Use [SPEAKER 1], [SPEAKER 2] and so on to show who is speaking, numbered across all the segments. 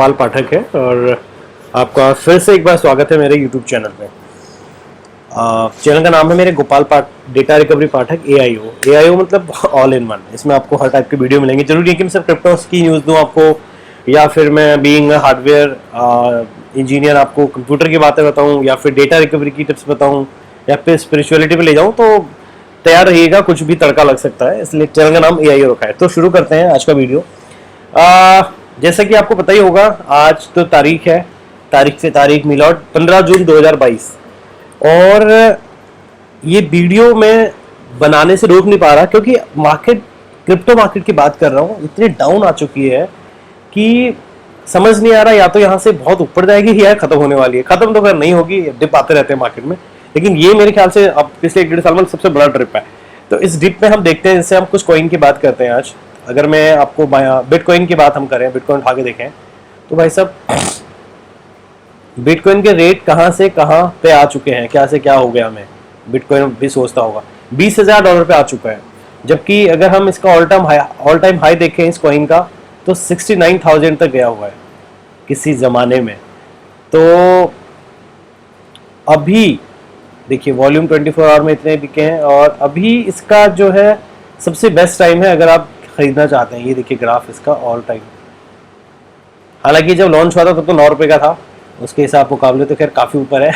[SPEAKER 1] गोपाल पाठक है और आपका फिर से एक बार स्वागत है मेरे YouTube चैनल पे। चैनल का नाम है मेरे गोपाल डेटा रिकवरी पाठक AIO मतलब ऑल इन वन। इसमें आपको हर टाइप की वीडियो मिलेंगी। जरूरी नहीं कि मैं सिर्फ क्रिप्टोस की न्यूज़ दूँ आपको, या फिर मैं बीइंग हार्डवेयर इंजीनियर आपको कंप्यूटर की बातें बताऊँ, या फिर डेटा रिकवरी की टिप्स बताऊँ, या फिर स्पिरिचुअलिटी पे ले जाऊँ। तो तैयार रहिएगा, कुछ भी तड़का लग सकता है, इसलिए चैनल का नाम AIO रखा है। तो शुरू करते हैं आज का वीडियो। जैसा कि आपको पता ही होगा, आज तो तारीख मिलाड 15 जून 2022। और ये वीडियो मैं बनाने से रोक नहीं पा रहा क्योंकि क्रिप्टो मार्केट की बात कर रहा हूँ, इतनी डाउन आ चुकी है कि समझ नहीं आ रहा, या तो यहाँ से बहुत ऊपर जाएगी या खत्म होने वाली है। खत्म तो खैर नहीं होगी, डिप आते रहते हैं मार्केट में, लेकिन ये मेरे ख्याल से अब पिछले 1-1.5 साल में सबसे बड़ा ट्रिप है। तो इस डिप में हम देखते हैं, जैसे हम कुछ कॉइन की बात करते हैं आज। अगर मैं आपको बिटकॉइन की बात हम करें, बिटकॉइन उठा के देखें तो भाई साहब, बिटकॉइन के रेट कहाँ से कहाँ पे आ चुके हैं, क्या से क्या हो गया। हमें बिटकॉइन भी सोचता होगा $20,000 पे आ चुका है, जबकि अगर हम इसका ऑल टाइम हाई देखें इस कॉइन का तो 69,000 तक गया हुआ है किसी ज़माने में। तो अभी देखिए वॉल्यूम 24 आवर में इतने बिके हैं, और अभी इसका जो है सबसे बेस्ट टाइम है अगर आप खरीदना चाहते हैं। ये देखिए ग्राफ इसका ऑल टाइम। हालांकि जब लॉन्च हुआ था तब तो 9 रुपये का था, उसके हिसाब मुकाबले तो खैर काफ़ी ऊपर है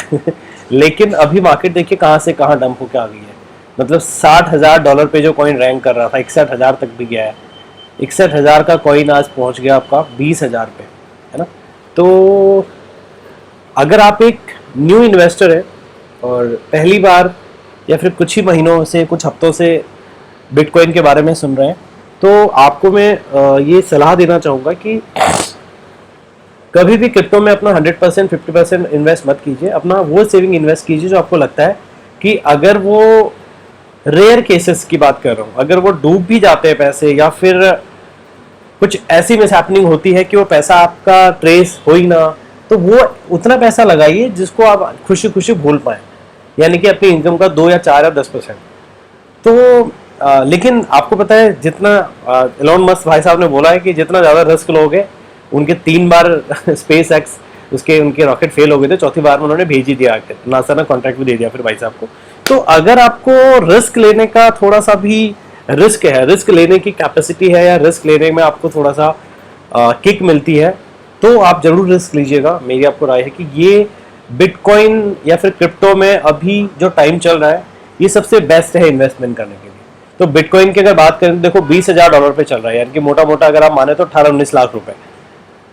[SPEAKER 1] लेकिन अभी मार्केट देखिए कहाँ से कहाँ डंप होकर आ गई है। मतलब $60,000 पे जो कॉइन रैंक कर रहा था 61,000 तक भी गया है। 61,000 का कॉइन आज पहुँच गया आपका 20,000 पे, है ना। तो अगर आप एक न्यू इन्वेस्टर है और पहली बार या फिर कुछ ही महीनों से, कुछ हफ्तों से बिटकॉइन के बारे में सुन रहे हैं, तो आपको मैं ये सलाह देना चाहूँगा कि कभी भी क्रिप्टो में अपना 100% 50% इन्वेस्ट मत कीजिए। अपना वो सेविंग इन्वेस्ट कीजिए जो आपको लगता है कि अगर वो रेयर केसेस की बात कर रहा हूँ, अगर वो डूब भी जाते हैं पैसे, या फिर कुछ ऐसी मिसहैपनिंग होती है कि वो पैसा आपका ट्रेस हो ही ना, तो वो उतना पैसा लगाइए जिसको आप खुशी खुशी भूल पाएँ, यानी कि अपनी इनकम का 2 या 4 या 10%। तो लेकिन आपको पता है, जितना एलोन मस्क भाई साहब ने बोला है कि जितना ज़्यादा रिस्क लोगे, उनके 3 बार SpaceX उनके रॉकेट फेल हो गए थे, चौथी बार में उन्होंने भेज ही दिया, नासा ने कॉन्ट्रैक्ट भी दे दिया फिर भाई साहब को। तो अगर आपको रिस्क लेने का थोड़ा सा भी रिस्क लेने की कैपेसिटी है, या रिस्क लेने में आपको थोड़ा सा किक मिलती है, तो आप जरूर रिस्क लीजिएगा। मेरी आपको राय है कि ये बिटकॉइन या फिर क्रिप्टो में अभी जो टाइम चल रहा है, ये सबसे बेस्ट है इन्वेस्टमेंट करने के लिए। तो बिटकॉइन की अगर बात करें तो देखो $20,000 पे चल रहा है, यानी कि मोटा मोटा अगर आप माने तो 18-19 लाख रुपए,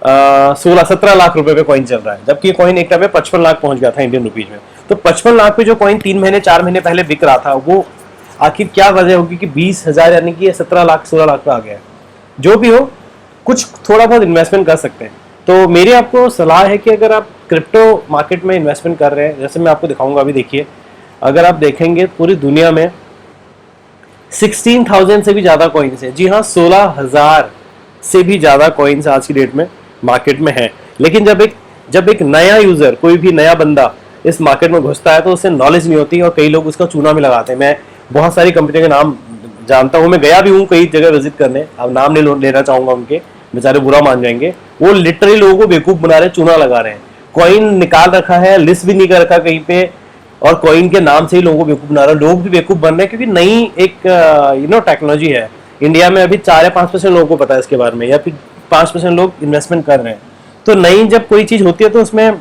[SPEAKER 1] 16-17 लाख रुपए पे कॉइन चल रहा है। जबकि कॉइन एक टाइम में 55 लाख पहुंच गया था इंडियन रुपीज में। तो 55 लाख पे जो कॉइन 3 महीने 4 महीने पहले बिक रहा था, वो आखिर क्या वजह होगी कि 20,000 यानी कि 17 लाख 16 लाख पे आ गया है। जो भी हो, कुछ थोड़ा बहुत इन्वेस्टमेंट कर सकते हैं। तो मेरी आपको सलाह है कि अगर आप क्रिप्टो मार्केट में इन्वेस्टमेंट कर रहे हैं, जैसे मैं आपको दिखाऊंगा अभी, देखिए अगर आप देखेंगे पूरी दुनिया में 16,000 से भी ज़्यादा कॉइन्स है। जी हाँ, 16,000 से भी ज़्यादा कॉइन्स आज की डेट में मार्केट में है। लेकिन जब एक नया यूज़र, कोई भी नया बंदा इस मार्केट में घुसता है तो उसे नॉलेज नहीं होती, और कई लोग उसका चूना भी लगाते हैं। मैं बहुत सारी कंपनियों के नाम जानता हूँ, मैं गया भी हूँ कई जगह विजिट करने, अब नाम नहीं लेना चाहूँगा उनके, बेचारे बुरा मान जाएंगे। वो लिटरली लोगों को बेवकूफ़ बना रहे हैं, चूना लगा रहे हैं। कॉइन निकाल रखा है, लिस्ट भी नहीं कर रखा कहीं पे, और कॉइन के नाम से ही लोगों को बेवकूफ़ बना रहा है। लोग भी बेवकूफ़ बन रहे हैं क्योंकि नई एक टेक्नोलॉजी है। इंडिया में अभी 4 या 5% लोगों को पता है इसके बारे में, या फिर 5% लोग इन्वेस्टमेंट कर रहे हैं। तो नई जब कोई चीज़ होती है तो उसमें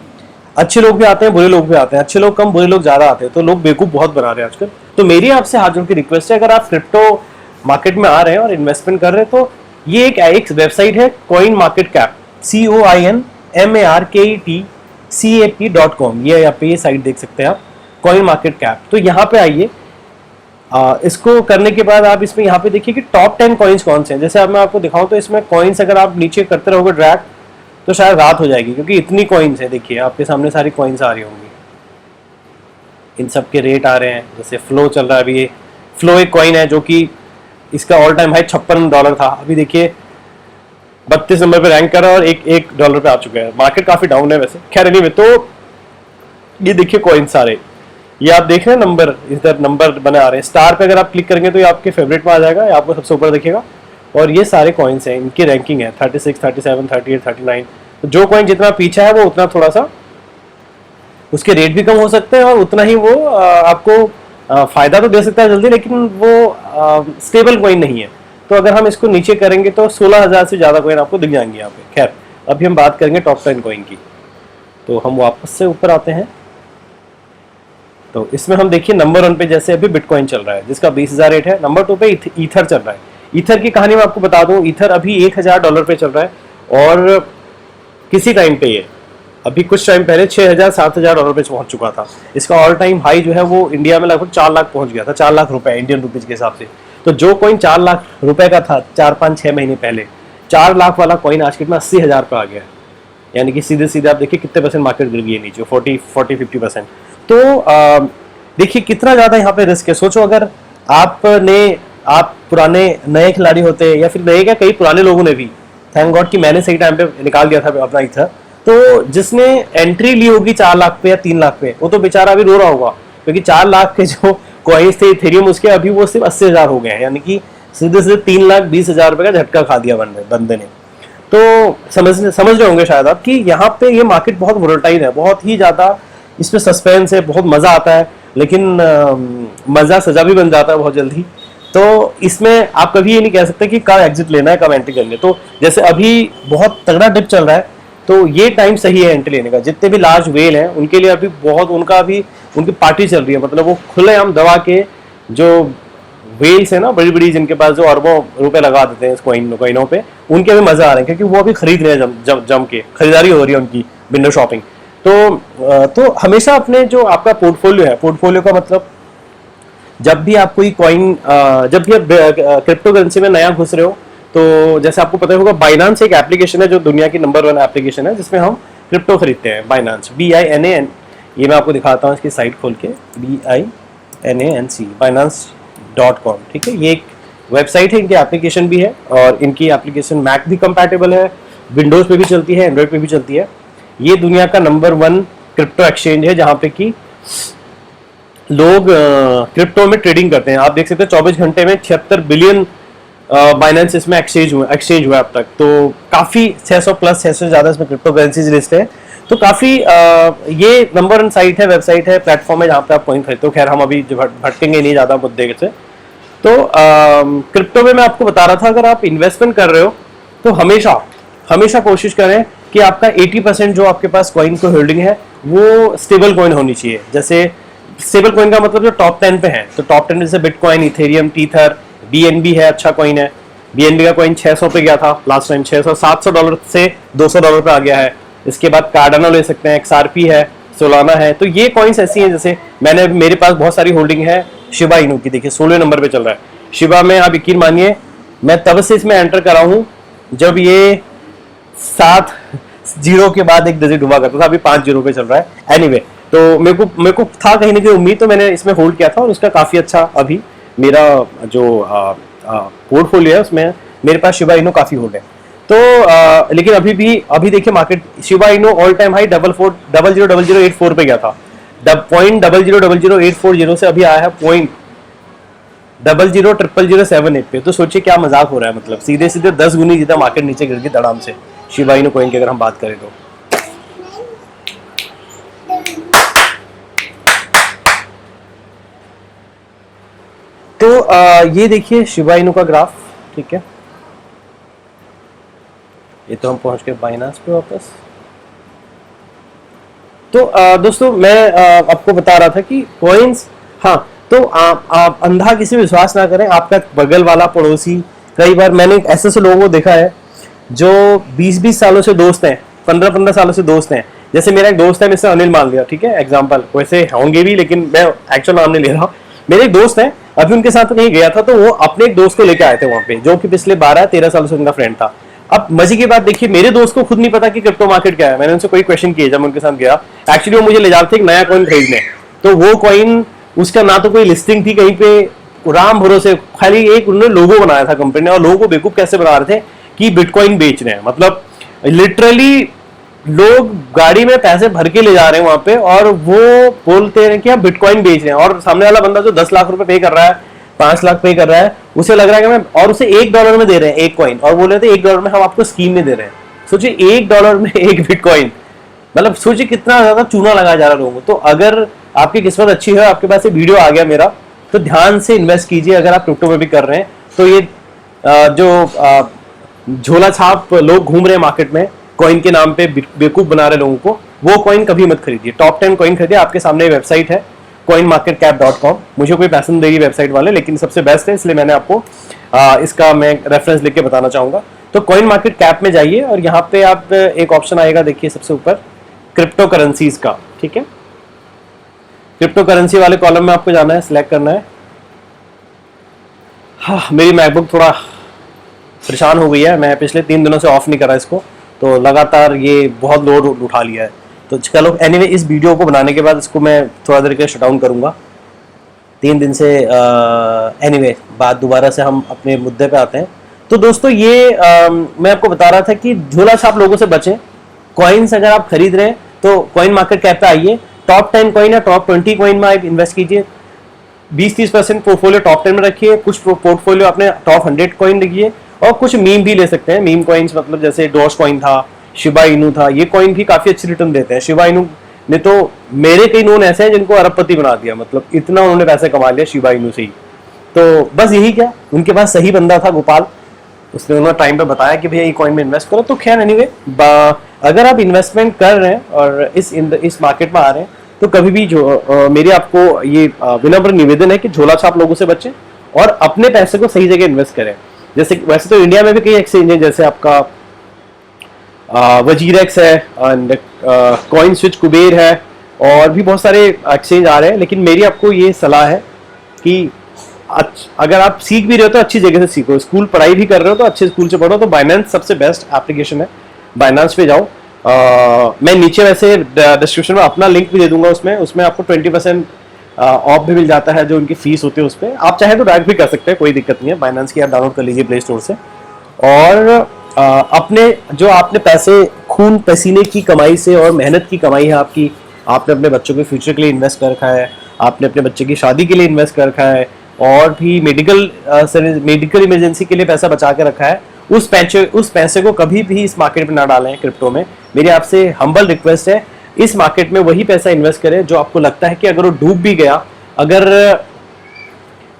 [SPEAKER 1] अच्छे लोग भी आते हैं, बुरे लोग भी आते हैं। अच्छे लोग कम, बुरे लोग ज़्यादा आते हैं। तो लोग बेवकूफ़ बहुत बना रहे हैं आजकल। तो मेरी आपसे हाथ जोड़ की रिक्वेस्ट है, अगर आप क्रिप्टो मार्केट में आ रहे हैं और इन्वेस्टमेंट कर रहे हैं, तो ये एक वेबसाइट है कॉइन मार्केट कैप, COINMARKETCAP.com। ये यहाँ पे ये साइट देख सकते हैं आप, कॉइन मार्केट कैप। तो यहाँ पे आइए, इसको करने के बाद आप इसमें यहाँ पे देखिए कि टॉप 10 कॉइन्स कौन से हैं। जैसे अब मैं आपको दिखाऊं तो इसमें कॉइन्स अगर आप नीचे करते रहोगे ड्रैग, तो शायद रात हो जाएगी, क्योंकि इतनी कॉइन्स है। देखिए आपके सामने सारी कॉइन्स आ रही होंगी, इन सब के रेट आ रहे हैं। जैसे फ्लो चल रहा है अभी, ये फ्लो एक कॉइन है जो कि इसका ऑल टाइम हाई $56 था, अभी देखिए 32 नंबर पे रैंक कर रहा है और $1 पे आ चुका है। मार्केट काफी डाउन है वैसे, खैर एनीवे। तो ये देखिए कॉइन सारे, ये आप देख रहे हैं नंबर, इधर नंबर बने आ रहे हैं। स्टार पे अगर आप क्लिक करेंगे तो ये आपके फेवरेट में आ जाएगा, आपको सबसे ऊपर दिखेगा। और ये सारे कॉइन्स हैं, इनकी रैंकिंग है 36, 37, 38, 39, तो जो कॉइन जितना पीछा है वो उतना थोड़ा सा उसके रेट भी कम हो सकते हैं और उतना ही वो आपको फायदा तो दे सकता है जल्दी, लेकिन वो स्टेबल कॉइन नहीं है। तो अगर हम इसको नीचे करेंगे तो 16,000 से ज़्यादा कॉइन आपको दिख जाएंगे यहाँ पे। खैर अभी हम बात करेंगे टॉप 10 कॉइन की। तो हम वापस से ऊपर आते हैं। तो इसमें हम देखिए नंबर 1 पे जैसे अभी बिटकॉइन चल रहा है जिसका 20,000 रेट है। नंबर 2 पे ईथर चल रहा है। ईथर की कहानी मैं आपको बता दूं, ईथर अभी $1,000 पे चल रहा है और किसी टाइम पे ये अभी कुछ टाइम पहले 6,000 $7,000 पे पहुंच चुका था। इसका ऑल टाइम हाई जो है वो इंडिया में लगभग 4 लाख पहुंच गया था, 4 लाख रुपए इंडियन रुपीज के हिसाब से। तो जो कॉइन 4 लाख रुपए का था 4-5-6 महीने पहले, 4 लाख वाला कॉइन आज कितना 80,000 पे आ गया है। यानी कि सीधे सीधे आप देखिए कितने परसेंट मार्केट गिर गई है नीचे, 40-50%। तो देखिए कितना ज्यादा यहाँ पे रिस्क है। सोचो अगर आप पुराने नए खिलाड़ी होते या फिर नए क्या कई पुराने लोगों ने भी, थैंक गॉड कि मैंने सही टाइम पे निकाल दिया था अपना ईथर, तो जिसने एंट्री ली होगी 4 लाख पे या 3 लाख पे, वो तो बेचारा अभी रो रहा होगा क्योंकि 4 लाख के जो कॉइन्स थे इथेरियम उसके अभी वो सिर्फ 80,000 हो गए हैं। यानी कि सीधे सीधे 3,20,000 रुपए का झटका खा दिया बंदे ने। तो समझ रहे होंगे शायद आप कि यहाँ पे ये मार्केट बहुत वोलेटाइल है, बहुत ही ज्यादा इसमें सस्पेंस है, बहुत मजा आता है, लेकिन मजा सजा भी बन जाता है बहुत जल्दी। तो इसमें आप कभी ये नहीं कह सकते कि कब एग्जिट लेना है कब एंट्री करनी है। तो जैसे अभी बहुत तगड़ा डिप चल रहा है तो ये टाइम सही है एंट्री लेने का। जितने भी लार्ज वेल हैं उनके लिए अभी बहुत उनकी पार्टी चल रही है। मतलब वो खुलेआम दबा के जो वेल्स है ना बड़ी बड़ी जिनके पास जो अरबों रुपए लगा देते हैं इस कॉइनों पे, उनके भी मजा आ रहे हैं क्योंकि वो अभी खरीद रहे हैं जम के खरीदारी हो रही है उनकी, विंडो शॉपिंग। तो हमेशा अपने जो आपका पोर्टफोलियो है, पोर्टफोलियो का मतलब जब भी आप कोई कॉइन जब भी आप क्रिप्टो करेंसी में नया घुस रहे हो, तो जैसे आपको पता होगा बाइनांस एक एप्लीकेशन है जो दुनिया की नंबर 1 एप्लीकेशन है जिसमें हम क्रिप्टो खरीदते हैं। बाइनांस BINAN, ये मैं आपको दिखाता हूँ इसकी साइट खोल के, BINANC binance.com। ठीक है, ये एक वेबसाइट है, इनकी एप्लीकेशन भी है और इनकी एप्लीकेशन मैक भी कंपैटिबल है, विंडोज पे भी चलती है, एंड्रॉइड पे भी चलती है। ये दुनिया का नंबर 1 क्रिप्टो एक्सचेंज है जहाँ पे कि लोग क्रिप्टो में ट्रेडिंग करते हैं। आप देख सकते हैं 24 घंटे में 76 बिलियन बाइनेंस इसमें एक्सचेंज हुआ अब तक। तो काफी 600 से ज्यादा इसमें क्रिप्टो करेंसीज लिस्ट है। तो काफी ये नंबर 1 साइट है, वेबसाइट है, प्लेटफॉर्म है जहाँ पे आप कॉइन खरीदते हो। खैर हम अभी भटकेंगे नहीं ज्यादा मुद्दे से। तो क्रिप्टो में मैं आपको बता रहा था अगर आप इन्वेस्टमेंट कर रहे हो तो हमेशा कोशिश करें कि आपका 80% जो आपके पास कॉइन को होल्डिंग है वो स्टेबल कॉइन होनी चाहिए। जैसे स्टेबल कॉइन का मतलब जो टॉप 10 पे है, तो टॉप 10 जैसे बिटकॉइन, इथेरियम, टीथर, BNB है, अच्छा कॉइन है। BNB का कॉइन 600 पे गया था लास्ट टाइम, $700 से $200 पे आ गया है। इसके बाद कार्डानो ले सकते हैं, XRP है, सोलाना है। तो ये कॉइन्स ऐसी हैं, जैसे मेरे पास बहुत सारी होल्डिंग है शिबा इनू की। देखिए 16वें नंबर पे चल रहा है शिबा में। आप यकीन मानिए मैं तब से इसमें एंटर करा हूँ जब ये 7 जीरो के बाद एक डिजिट हुआ करता था, अभी 5 जीरो पे चल रहा है। एनीवे, तो मेरे को था कहीं ना कहीं उम्मीद, तो मैंने इसमें होल्ड किया था और उसका काफी अच्छा अभी मेरा जो पोर्टफोलियो है उसमें मेरे पास शिबा इनू काफी होल्ड है। तो लेकिन अभी देखिए market Shiba Inu all time high 000084 पे गया था। 0.000080 से अभी आया है 0.000078 पे। तो सोचिए क्या मजाक हो रहा है, मतलब सीधे सीधे 10 गुनी जितना मार्केट नीचे गिर गई धड़ाम से शिबा इनू कॉइन की अगर हम बात करें तो। ये देखिए शिबा इनू का ग्राफ। ठीक है, ये तो हम पहुंच गए बाइनांस पे वापस। तो दोस्तों मैं आपको बता रहा था कि कॉइन्स, हाँ, तो आप अंधा किसी पे विश्वास ना करें। आपका बगल वाला पड़ोसी, कई बार मैंने ऐसे लोगों को देखा है जो 20-20 सालों से दोस्त हैं, 15-15 सालों से दोस्त हैं। जैसे मेरा एक दोस्त है, मिस्टर अनिल मान लिया, ठीक है, एग्जाम्पल, वैसे होंगे भी लेकिन मैं एक्चुअल नाम नहीं ले रहा। मेरे एक दोस्त हैं, अभी उनके साथ कहीं गया था तो वो अपने एक दोस्त को लेकर आए थे वहां पे, जो कि पिछले 12-13 सालों से उनका फ्रेंड था। अब मजे की बात देखिए, मेरे दोस्त को खुद नहीं पता कि क्रिप्टो मार्केट क्या है। मैंने उनसे कोई क्वेश्चन किए जब उनके साथ गया, एक्चुअली वो मुझे ले जा रहे थे एक नया कॉइन खरीदने। तो वो कॉइन, उसका ना तो कोई लिस्टिंग थी कहीं पे, राम भरोसे खाली एक उन्होंने लोगो बनाया था कंपनी ने, और लोगों को बेवकूफ कैसे बना रहे थे कि बिटकॉइन बेच रहे हैं। मतलब लिटरली लोग गाड़ी में पैसे भर के ले जा रहे हैं वहां पे और वो बोलते हैं कि हम बिटकॉइन बेच रहे हैं, और सामने वाला बंदा जो 10 लाख रुपए पे कर रहा है, 5 लाख पे कर रहा है, उसे लग रहा है कि मैं, और उसे $1 में दे रहे हैं एक कॉइन, और बोल रहे थे $1 में हम आपको स्कीम में दे रहे हैं। सोचिए $1 में एक बिटकॉइन, मतलब सोचिए कितना ज्यादा चूना लगाया जा रहा है लोगों को। तो अगर आपकी किस्मत अच्छी है, आपके पास ये वीडियो आ गया मेरा, तो ध्यान से इन्वेस्ट कीजिए। अगर आप क्रिप्टो में भी कर रहे हैं तो ये झोला छाप लोग घूम रहे हैं मार्केट में कॉइन के नाम पे, बेवकूफ बना रहे लोगों को, वो कॉइन कभी मत खरीदिए। टॉप 10 कॉइन खरीदिए। आपके सामने वेबसाइट है coinmarketcap.com। मुझे कोई पैसा नहीं देगी वेबसाइट वाले, लेकिन सबसे बेस्ट है, इसलिए मैंने आपको इसका मैं रेफरेंस लिख के बताना चाहूंगा। तो कॉइन मार्केट कैप में जाइए और यहाँ पे आप एक ऑप्शन आएगा, देखिए सबसे ऊपर, क्रिप्टो करेंसीज का। ठीक है, क्रिप्टो करेंसी वाले कॉलम में आपको जाना है, सिलेक्ट करना है। हाँ, मेरी मैकबुक थोड़ा परेशान हो गई है, मैं पिछले 3 दिनों से ऑफ नहीं कर रहा इसको, तो लगातार ये बहुत लोड उठा लिया है। तो चलो एनीवे, इस वीडियो को बनाने के बाद इसको मैं थोड़ा देर के शट डाउन करूँगा 3 दिन से। एनीवे, बात दोबारा से हम अपने मुद्दे पे आते हैं। तो दोस्तों ये मैं आपको बता रहा था कि झोला छाप लोगों से बचें। कॉइन्स अगर आप खरीद रहे हैं तो कॉइन मार्केट कैप पे आइए, टॉप 10 कॉइन या टॉप 20 कॉइन में आप इन्वेस्ट कीजिए। 20-30% पोर्टफोलियो टॉप 10 में रखिए, कुछ पोर्टफोलियो अपने टॉप 100 कॉइन रखिए, और कुछ मीम भी ले सकते हैं। मीम कॉइन्स मतलब जैसे डॉज कॉइन था, शिबा इनू था, ये कॉइन भी काफी अच्छी रिटर्न देते हैं। शिबा इनू ने तो मेरे कई नोन ऐसे हैं जिनको अरबपति बना दिया, मतलब इतना उन्होंने पैसे कमा लिया शिबा इनू से ही। तो बस यही क्या, उनके पास सही बंदा था गोपाल, उसने उन्होंने टाइम पे बताया कि भैया ये कॉइन में इन्वेस्ट करो। तो खैर एनीवे, अगर आप इन्वेस्टमेंट कर रहे हैं और इस मार्केट में आ रहे हैं, तो कभी भी जो मेरी आपको ये विनम्र निवेदन है कि झोला छाप लोगों से बचें और अपने पैसे को सही जगह इन्वेस्ट करें। जैसे वैसे तो इंडिया में भी कई एक्सचेंज है, जैसे आपका वजीरेक्स है, एंड कॉइन स्विच कुबेर है, और भी बहुत सारे एक्सचेंज आ रहे हैं। लेकिन मेरी आपको ये सलाह है कि अगर आप सीख भी रहे हो तो अच्छी जगह से सीखो। स्कूल पढ़ाई भी कर रहे हो तो अच्छे स्कूल से पढ़ो। तो बाइनेंस सबसे बेस्ट एप्लीकेशन है, बाइनेंस पे जाओ। मैं नीचे वैसे डिस्क्रिप्शन में अपना लिंक भी दे दूंगा, उसमें आपको 20% ऑफ भी मिल जाता है जो उनकी फीस होती है उस पर। आप चाहे तो डायरेक्ट भी कर सकते हैं, कोई दिक्कत नहीं है। बाइनेंस की ऐप डाउनलोड कर लीजिए प्ले स्टोर से, और अपने जो आपने पैसे खून पसीने की कमाई से और मेहनत की कमाई है आपकी, आपने अपने बच्चों के फ्यूचर के लिए इन्वेस्ट कर रखा है, आपने अपने बच्चे की शादी के लिए इन्वेस्ट कर रखा है, और भी मेडिकल इमरजेंसी के लिए पैसा बचा के रखा है, उस पैसे को कभी भी इस मार्केट में ना डालें क्रिप्टो में। मेरी आपसे हम्बल रिक्वेस्ट है, इस मार्केट में वही पैसा इन्वेस्ट करें जो आपको लगता है कि अगर वो डूब भी गया, अगर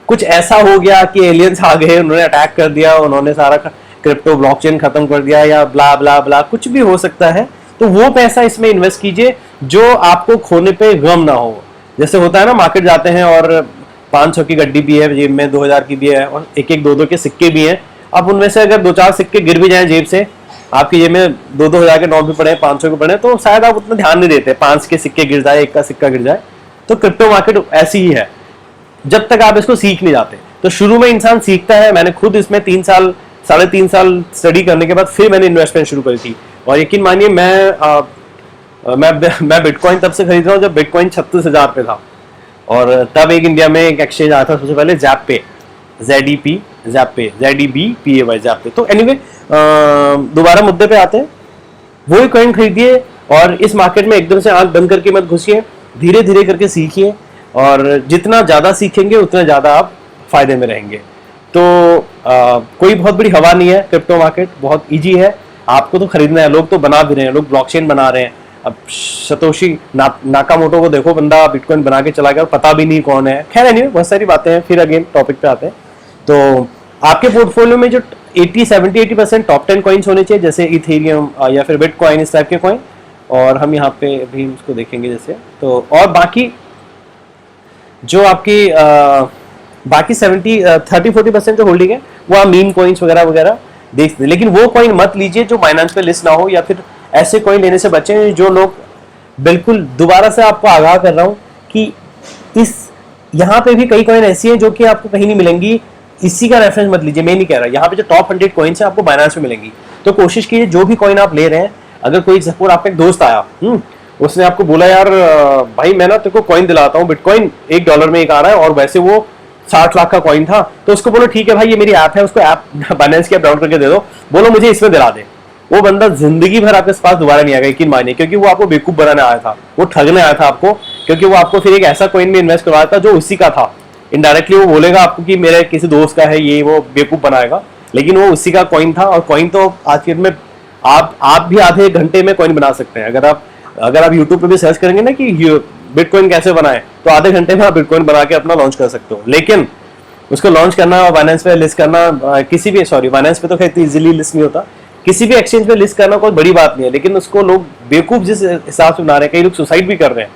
[SPEAKER 1] कुछ ऐसा हो गया कि एलियंस आ गए, उन्होंने अटैक कर दिया, उन्होंने सारा क्रिप्टो ब्लॉकचेन खत्म कर दिया, या ब्ला ब्ला ब्ला, कुछ भी हो सकता है, तो वो पैसा इसमें इन्वेस्ट कीजिए जो आपको खोने पे गम ना हो। जैसे होता है ना, मार्केट जाते हैं और 500 की गड्डी भी है जेब में, 2000 की भी है, और एक एक 2-2 के सिक्के भी हैं। अब उनमें से अगर 2-4 सिक्के गिर भी जाएं जेब से, आपकी जेब में 2-2 हजार के नोट भी पड़े, 500 के पड़े, तो शायद आप उतना ध्यान नहीं देते, 5 के सिक्के गिर जाए, 1 का सिक्का गिर जाए। तो क्रिप्टो मार्केट ऐसी ही है, जब तक आप इसको सीख नहीं जाते। तो शुरू में इंसान सीखता है, मैंने खुद इसमें 3-3.5 साल स्टडी करने के बाद फिर मैंने इन्वेस्टमेंट शुरू करी थी। और यकीन मानिए मैं बिटकॉइन तब से खरीद रहा हूँ जब बिटकॉइन 36,000 पे था, और तब एक इंडिया में एक एक्सचेंज आया था सबसे पहले, ज़ैपे, ZEBPAY, ज़ैपे। तो एनीवे, दोबारा मुद्दे पे आते हैं, वही कॉइन खरीदिए और इस मार्केट में एकदम से आंख बंद करके मत घुसिए, धीरे धीरे करके सीखिए, और जितना ज़्यादा सीखेंगे उतना ज़्यादा आप फायदे में रहेंगे। तो कोई बहुत बड़ी हवा नहीं है, क्रिप्टो मार्केट बहुत इजी है, आपको तो खरीदना है। लोग तो बना भी रहे हैं, लोग ब्लॉकचेन बना रहे हैं। अब सतोशी नाकामोटो को देखो, बंदा बिटकॉइन बना के चला गया और पता भी नहीं कौन है। खैर एनीवे, बहुत सारी बातें हैं, फिर अगेन टॉपिक पे आते हैं। तो आपके पोर्टफोलियो में जो 80% टॉप 10 कॉइन्स होने चाहिए, जैसे इथेरियम या फिर बिटकॉइन, इस टाइप के कॉइन, और हम यहाँ पे भी उसको देखेंगे जैसे। तो और बाकी जो आपकी बाकी 30-40% जो होल्डिंग है वो आप मीम कॉइन्स वगैरह वगैरह देख सकते, लेकिन वो कॉइन मत लीजिए जो बाइनेंस पे लिस्ट ना हो, या फिर ऐसे कॉइन लेने से बचें जो लोग, बिल्कुल दोबारा से आपको आगाह कर रहा हूँ कि इस यहाँ पे भी कई कॉइन ऐसी हैं जो कि आपको कहीं नहीं मिलेंगी, इसी का रेफरेंस मत लीजिए, मैं नहीं कह रहा। यहाँ पे जो टॉप 100 कॉइन्स हैं आपको बाइनेंस में मिलेंगी। तो कोशिश कीजिए जो भी कॉइन आप ले रहे हैं, अगर कोई सपोर्ट आपका एक दोस्त आया, उसने आपको बोला यार भाई मैं ना तेरे को कॉइन दिलाता हूँ, बिटकॉइन $1 में एक आ रहा है, और वैसे वो 60 लाख का कॉइन था, तो उसको बोलो ठीक है भाई ये मेरी ऐप है, उसको ऐप बाइनेंस की ऐप डाउनलोड करके दे दो, बोलो मुझे इसमें दिला दे। वो बंदा जिंदगी भर आपके पास दोबारा नहीं आएगा, यकीन मानिए, क्योंकि वो आपको बेवकूफ बनाने आया था, वो ठगने आया था आपको, क्योंकि वो आपको फिर एक ऐसा कॉइन में इन्वेस्ट करवाया था जो उसी का था। इनडायरेक्टली वो बोलेगा आपको कि मेरे किसी दोस्त का है, ये वो बेवकूफ बनाएगा, लेकिन वो उसी का कॉइन था। और कॉइन तो आज के दिन में आप भी आधे घंटे में कॉइन बना सकते हैं। अगर आप यूट्यूब पे भी सर्च करेंगे ना कि बिटकॉइन कैसे बनाएं, तो आधे घंटे में आप बिटकॉइन बना के अपना लॉन्च कर सकते हो। लेकिन उसको लॉन्च करना और बाइनेंस पे लिस्ट करना, किसी भी बाइनेंस पे तो खैर इतनी इजीली लिस्ट नहीं होता, किसी भी एक्सचेंज पे लिस्ट करना कोई बड़ी बात नहीं है। लेकिन उसको लोग बेवकूफ जिस हिसाब से बना रहे हैं, कई लोग सुसाइड भी कर रहे हैं,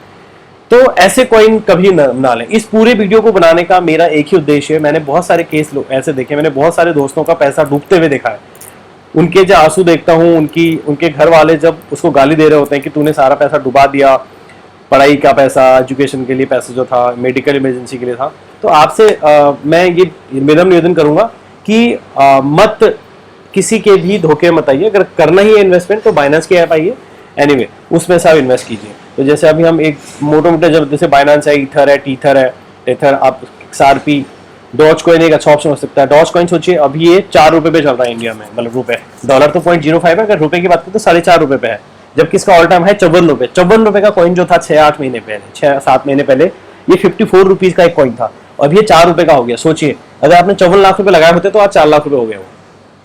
[SPEAKER 1] तो ऐसे कॉइन कभी ना लें। इस पूरे वीडियो को बनाने का मेरा एक ही उद्देश्य है, मैंने बहुत सारे केस ऐसे देखे, मैंने बहुत सारे दोस्तों का पैसा डूबते हुए देखा है। उनके जो आंसू देखता हूँ, उनके घर वाले जब उसको गाली दे रहे होते हैं कि तूने सारा पैसा डुबा दिया, पढ़ाई का पैसा, एजुकेशन के लिए पैसा जो था, मेडिकल इमरजेंसी के लिए था। तो आपसे मैं ये विनम्र निवेदन करूंगा कि मत किसी के भी धोखे मत आइए। अगर करना ही है इन्वेस्टमेंट तो बाइनेंस की ऐप आइए, एनीवे उसमें से आप इन्वेस्ट कीजिए। तो जैसे अभी हम एक मोटे जब जैसे बाइनेंस है, ईथर है, टेथर, आप XRP, डॉज कॉइन एक अच्छा ऑप्शन हो सकता है। डॉज कॉइन सोचिए अभी ये 4 रुपए पे चल रहा है इंडिया में, मतलब रुपए, डॉलर तो 0.05 है, अगर रुपए की बात करें तो 4.5 रुपए पे है, जबकि इसका ऑल टाइम है 54 रुपए। 54 रुपए का कॉइन जो था 6-8 महीने पहले, 6-7 महीने पहले ये 54 रुपीज का एक कॉइन था, अब ये 4 रुपए का हो गया। सोचिए अगर आपने 54 लाख रुपए लगाए होते तो आज 4 लाख रुपए हो गए हो।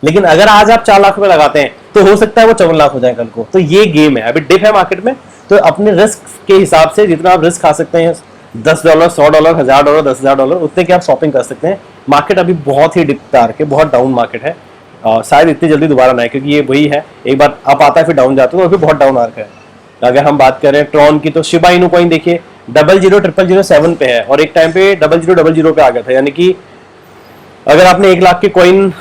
[SPEAKER 1] लेकिन अगर आज आप 4 लाख रुपए लगाते हैं तो हो सकता है वो 54 लाख हो जाए कल को। तो ये गेम है, अभी डिप है मार्केट में, तो अपने रिस्क के हिसाब से जितना आप रिस्क खा सकते हैं, $10, $100, $1000, $10,000, उतने की आप शॉपिंग कर सकते हैं। मार्केट अभी बहुत ही डिप्तार के, बहुत डाउन मार्केट है, शायद इतनी जल्दी दोबारा ना आए, क्योंकि ये वही है, एक बार अप आता है फिर डाउन जाता है, तो अभी बहुत डाउन आर्क है। अगर हम बात करें ट्रॉन की, तो शिबा इनू कॉइन देखिए 00007 पे है, और एक टाइम पे 0000 पे आ गया था। यानी कि अगर आपने 1 लाख के कॉइन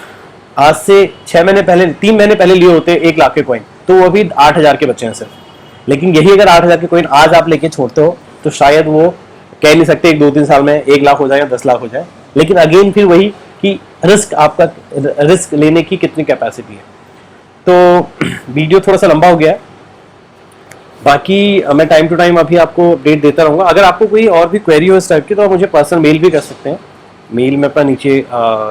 [SPEAKER 1] आज से 6 महीने पहले, 3 महीने पहले लिए होते 1 लाख के कॉइन, तो वो अभी 8000 के बच्चे हैं सिर्फ। लेकिन यही अगर 8000 के कॉइन आज आप लेके छोड़ते हो तो शायद वो कह नहीं सकते 1-2-3 साल में 1 लाख हो जाए या 10 लाख हो जाए। लेकिन अगेन फिर वही कि रिस्क, आपका रिस्क लेने की कितनी कैपेसिटी है। तो वीडियो थोड़ा सा लंबा हो गया है, बाकी मैं टाइम टू टाइम अभी आपको अपडेट देता रहूँगा। अगर आपको कोई और भी क्वेरी हो इस टाइप की तो आप मुझे पर्सनल मेल भी कर सकते हैं, मेल में अपना नीचे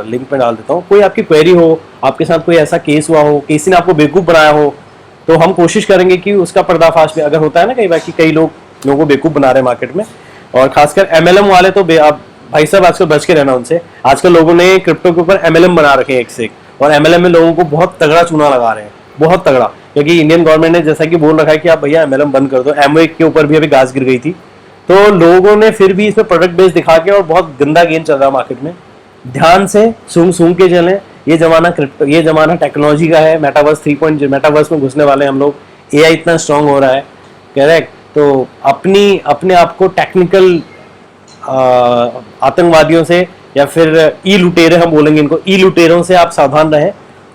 [SPEAKER 1] लिंक में डाल देता हूँ। कोई आपकी क्वेरी हो, आपके साथ कोई ऐसा केस हुआ हो, किसी ने आपको बेवकूफ़ बनाया हो, तो हम कोशिश करेंगे कि उसका पर्दाफाश भी, अगर होता है ना कई बार कि कई लोगों को बेवकूफ़ बना रहे हैं मार्केट में, और खासकर MLM वाले, तो आप भाई साहब आजकल बच के रहना उनसे। आजकल लोगों ने क्रिप्टो के ऊपर MLM बना रखे हैं एक से एक, और MLM में लोगों को बहुत तगड़ा चूना लगा रहे हैं, बहुत तगड़ा, क्योंकि इंडियन गवर्नमेंट ने जैसा कि बोल रखा है कि आप भैया MLM बंद कर दो। Amway के ऊपर भी अभी गाज गिर गई थी, तो लोगों ने फिर भी इसमें प्रोडक्ट बेस दिखा के, और बहुत गंदा गेम चल रहा है मार्केट में। ध्यान से सूंघ के चलें, ये जमाना क्रिप्टो, ये जमाना टेक्नोलॉजी का है। मेटावर्स 3.0, मेटावर्स में घुसने वाले हम लोग, AI इतना स्ट्रांग हो रहा है, करेक्ट। तो अपने आप को टेक्निकल आतंकवादियों से, या फिर ई लुटेरे हम बोलेंगे इनको, ई लुटेरों से आप सावधान रहें,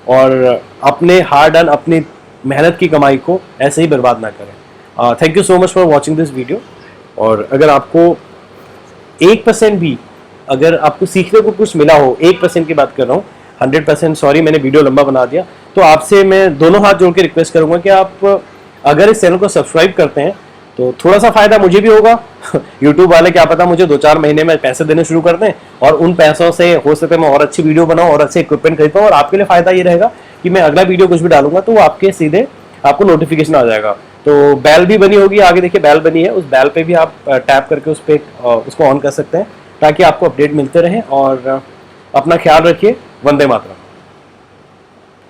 [SPEAKER 1] और अपने हार्ड अर्न, अपनी मेहनत की कमाई को ऐसे ही बर्बाद ना करें। Thank you so much for watching this video. और अगर आपको 1% भी, अगर आपको सीखने को कुछ मिला हो, 1% की बात कर रहा हूँ, 100% सॉरी मैंने वीडियो लंबा बना दिया, तो आपसे मैं दोनों हाथ जोड़ के रिक्वेस्ट करूंगा कि आप अगर इस चैनल को सब्सक्राइब करते हैं तो थोड़ा सा फायदा मुझे भी होगा। यूट्यूब वाले क्या पता मुझे 2-4 महीने में पैसे देने शुरू कर दें, और उन पैसों से हो सके मैं और अच्छी वीडियो बनाऊं और अच्छे इक्विपमेंट खरीद पाऊं। और आपके लिए फायदा ये रहेगा कि मैं अगला वीडियो कुछ भी डालूंगा तो वो आपके सीधे आपको नोटिफिकेशन आ जाएगा। तो बेल भी बनी होगी, आगे देखिए बेल बनी है, उस बेल पे भी आप टैप करके उस पर उसको ऑन कर सकते हैं, ताकि आपको अपडेट मिलते रहे। और अपना ख्याल रखिए। वंदे मातरम।